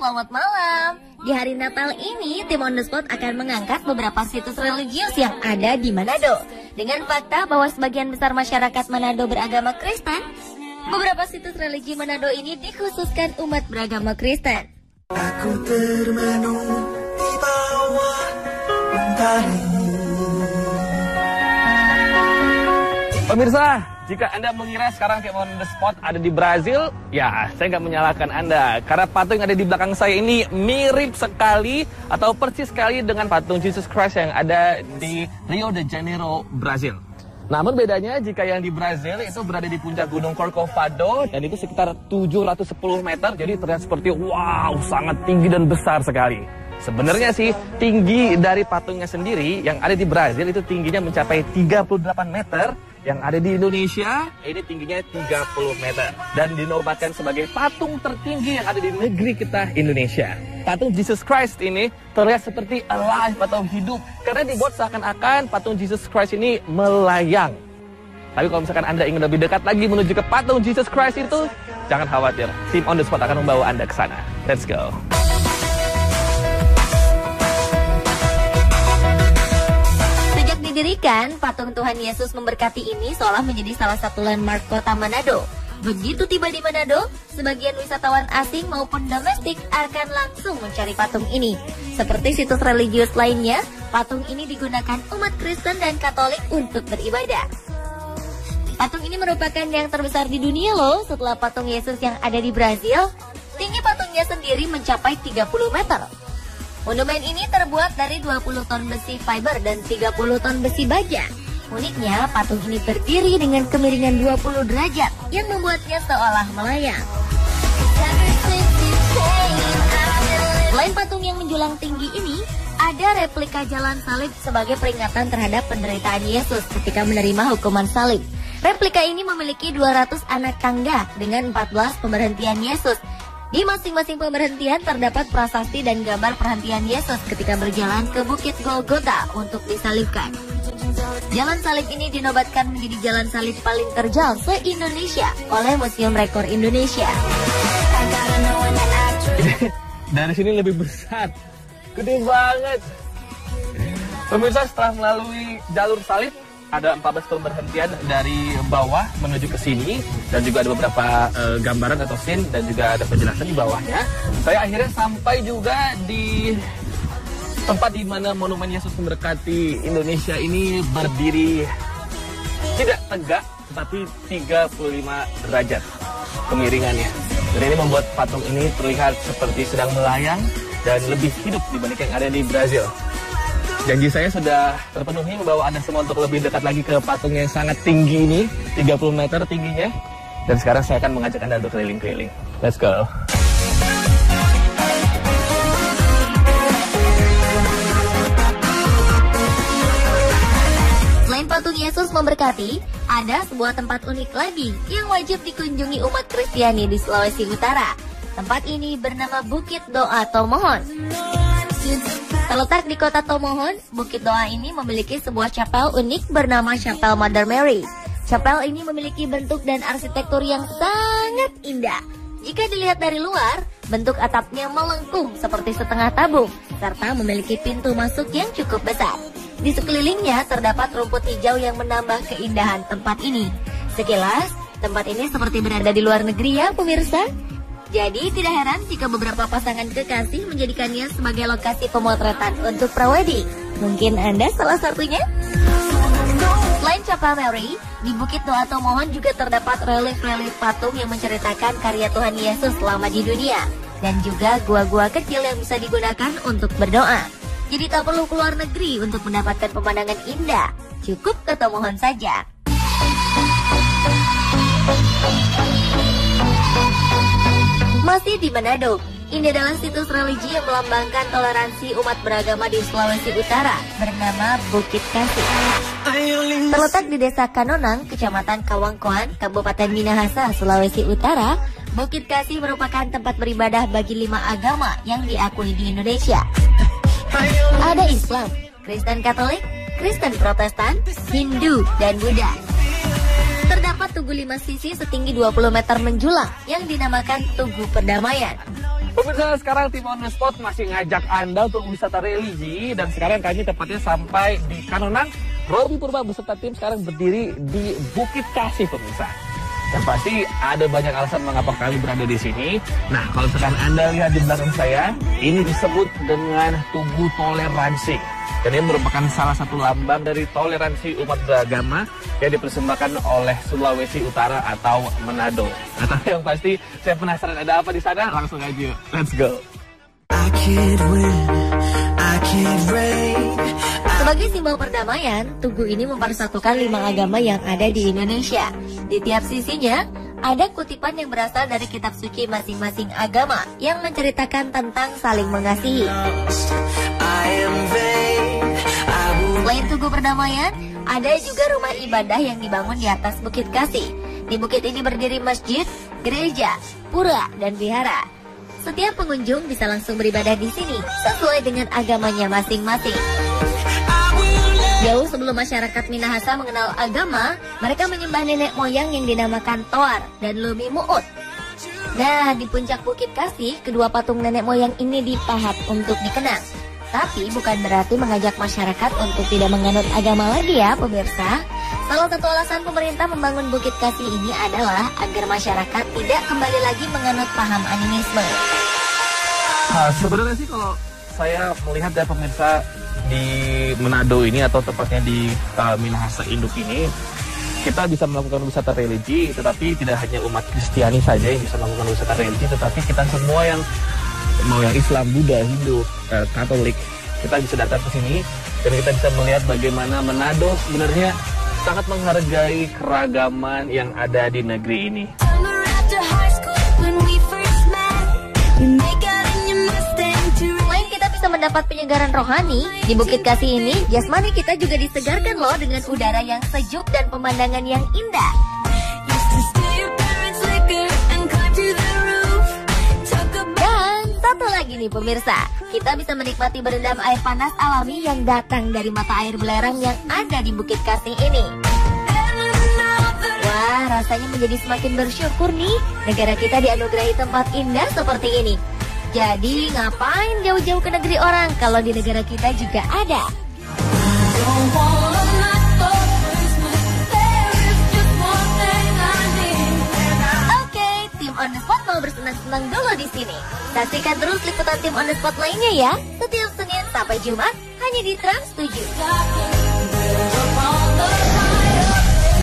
selamat malam. Di hari Natal ini, tim On The Spot akan mengangkat beberapa situs religius yang ada di Manado. Dengan fakta bahwa sebagian besar masyarakat Manado beragama Kristen, beberapa situs religi Manado ini dikhususkan umat beragama Kristen. Aku termenung di bawah mentari. Pemirsa, jika Anda mengira sekarang Tim On The Spot ada di Brazil, ya saya nggak menyalahkan Anda. Karena patung yang ada di belakang saya ini mirip sekali atau persis sekali dengan patung Jesus Christ yang ada di Rio de Janeiro, Brazil. Namun bedanya jika yang di Brazil itu berada di puncak Gunung Corcovado dan itu sekitar 710 meter, jadi terlihat seperti wow, sangat tinggi dan besar sekali. Sebenarnya sih tinggi dari patungnya sendiri yang ada di Brazil itu tingginya mencapai 38 meter. Yang ada di Indonesia, ini tingginya 30 meter. Dan dinobatkan sebagai patung tertinggi yang ada di negeri kita, Indonesia. Patung Jesus Christ ini terlihat seperti alive atau hidup. Karena dibuat seakan-akan patung Jesus Christ ini melayang. Tapi kalau misalkan Anda ingin lebih dekat lagi menuju ke patung Jesus Christ itu, jangan khawatir. Tim On The Spot akan membawa Anda ke sana. Let's go. Didirikan, patung Tuhan Yesus memberkati ini seolah menjadi salah satu landmark kota Manado. Begitu tiba di Manado, sebagian wisatawan asing maupun domestik akan langsung mencari patung ini. Seperti situs religius lainnya, patung ini digunakan umat Kristen dan Katolik untuk beribadah. Patung ini merupakan yang terbesar di dunia loh setelah patung Yesus yang ada di Brazil. Tinggi patungnya sendiri mencapai 30 meter. Monumen ini terbuat dari 20 ton besi fiber dan 30 ton besi baja. Uniknya, patung ini berdiri dengan kemiringan 20 derajat yang membuatnya seolah melayang. Selain patung yang menjulang tinggi ini, ada replika jalan salib sebagai peringatan terhadap penderitaan Yesus ketika menerima hukuman salib. Replika ini memiliki 200 anak tangga dengan 14 pemberhentian Yesus. Di masing-masing pemberhentian terdapat prasasti dan gambar perhentian Yesus ketika berjalan ke Bukit Golgota untuk disalibkan. Jalan salib ini dinobatkan menjadi jalan salib paling terjal se-Indonesia oleh Museum Rekor Indonesia. Dari sini lebih besar, gede banget. Pemirsa, setelah melalui jalur salib, ada 14 pemberhentian dari bawah menuju ke sini dan juga ada beberapa gambaran atau scene dan juga ada penjelasan di bawahnya. Saya akhirnya sampai juga di tempat di mana monumen Yesus memberkati Indonesia ini berdiri tidak tegak tetapi 35 derajat kemiringannya. Dan ini membuat patung ini terlihat seperti sedang melayang dan lebih hidup dibanding yang ada di Brazil. Janji saya sudah terpenuhi membawa Anda semua untuk lebih dekat lagi ke patung yang sangat tinggi ini, 30 meter tingginya. Dan sekarang saya akan mengajak Anda untuk keliling-keliling. Let's go. Selain patung Yesus memberkati, ada sebuah tempat unik lagi yang wajib dikunjungi umat Kristiani di Sulawesi Utara. Tempat ini bernama Bukit Doa Tomohon. Terletak di kota Tomohon, Bukit Doa ini memiliki sebuah chapel unik bernama Chapel Mother Mary. Chapel ini memiliki bentuk dan arsitektur yang sangat indah. Jika dilihat dari luar, bentuk atapnya melengkung seperti setengah tabung, serta memiliki pintu masuk yang cukup besar. Di sekelilingnya terdapat rumput hijau yang menambah keindahan tempat ini. Sekilas, tempat ini seperti berada di luar negeri ya pemirsa. Jadi tidak heran jika beberapa pasangan kekasih menjadikannya sebagai lokasi pemotretan untuk prawedding. Mungkin Anda salah satunya? Selain Chapel Mary, di Bukit Doa Tomohon juga terdapat relief-relief patung yang menceritakan karya Tuhan Yesus selama di dunia. Dan juga gua-gua kecil yang bisa digunakan untuk berdoa. Jadi tak perlu keluar negeri untuk mendapatkan pemandangan indah. Cukup ke Tomohon saja. Masih di Manado, ini adalah situs religi yang melambangkan toleransi umat beragama di Sulawesi Utara bernama Bukit Kasih. Terletak di Desa Kanonang, Kecamatan Kawangkoan, Kabupaten Minahasa, Sulawesi Utara, Bukit Kasih merupakan tempat beribadah bagi 5 agama yang diakui di Indonesia. Ada Islam, Kristen Katolik, Kristen Protestan, Hindu, dan Buddha. Terdapat tugu 5 sisi setinggi 20 meter menjulang yang dinamakan Tugu Perdamaian. Pemirsa, sekarang tim On The Spot masih ngajak Anda untuk wisata religi. Dan sekarang kami tepatnya sampai di Kanonan. Robi Purba beserta tim sekarang berdiri di Bukit Kasih, pemirsa. Yang pasti ada banyak alasan mengapa kami berada di sini. Nah, kalau sekarang Anda lihat di belakang saya, ini disebut dengan Tugu Toleransi. Dan ini merupakan salah satu lambang dari toleransi umat beragama yang dipersembahkan oleh Sulawesi Utara atau Manado. Nah, tapi yang pasti saya penasaran ada apa di sana. Langsung aja, let's go. I can't win, I can't reign. Sebagai simbol perdamaian, tugu ini mempersatukan 5 agama yang ada di Indonesia. Di tiap sisinya, ada kutipan yang berasal dari kitab suci masing-masing agama yang menceritakan tentang saling mengasihi. I am vain, I will Selain tugu perdamaian, ada juga rumah ibadah yang dibangun di atas Bukit Kasih. Di bukit ini berdiri masjid, gereja, pura, dan vihara. Setiap pengunjung bisa langsung beribadah di sini sesuai dengan agamanya masing-masing. Jauh sebelum masyarakat Minahasa mengenal agama, mereka menyembah nenek moyang yang dinamakan Toar dan Lumi Muut. Nah, di puncak Bukit Kasih, kedua patung nenek moyang ini dipahat untuk dikenang. Tapi bukan berarti mengajak masyarakat untuk tidak menganut agama lagi ya, pemirsa. Salah satu alasan pemerintah membangun Bukit Kasih ini adalah agar masyarakat tidak kembali lagi menganut paham animisme. Sebenarnya sih kalau saya melihat dari pemirsa di Manado ini atau tepatnya di Minahasa Induk ini, kita bisa melakukan wisata religi, tetapi tidak hanya umat Kristiani saja yang bisa melakukan wisata religi, tetapi kita semua yang mau yang Islam, Buddha, Hindu, Katolik, kita bisa datang ke sini dan kita bisa melihat bagaimana Manado sebenarnya sangat menghargai keragaman yang ada di negeri ini. Selain kita bisa mendapat penyegaran rohani, di Bukit Kasih ini, jasmani kita juga disegarkan loh dengan udara yang sejuk dan pemandangan yang indah. Satu lagi nih pemirsa, kita bisa menikmati berendam air panas alami yang datang dari mata air belerang yang ada di Bukit Kasih ini. Wah, rasanya menjadi semakin bersyukur nih, negara kita dianugerahi tempat indah seperti ini. Jadi ngapain jauh-jauh ke negeri orang kalau di negara kita juga ada? On The Spot mau bersenang-senang dulu di sini. Saksikan terus liputan tim On The Spot lainnya ya. Setiap Senin sampai Jumat hanya di Trans 7.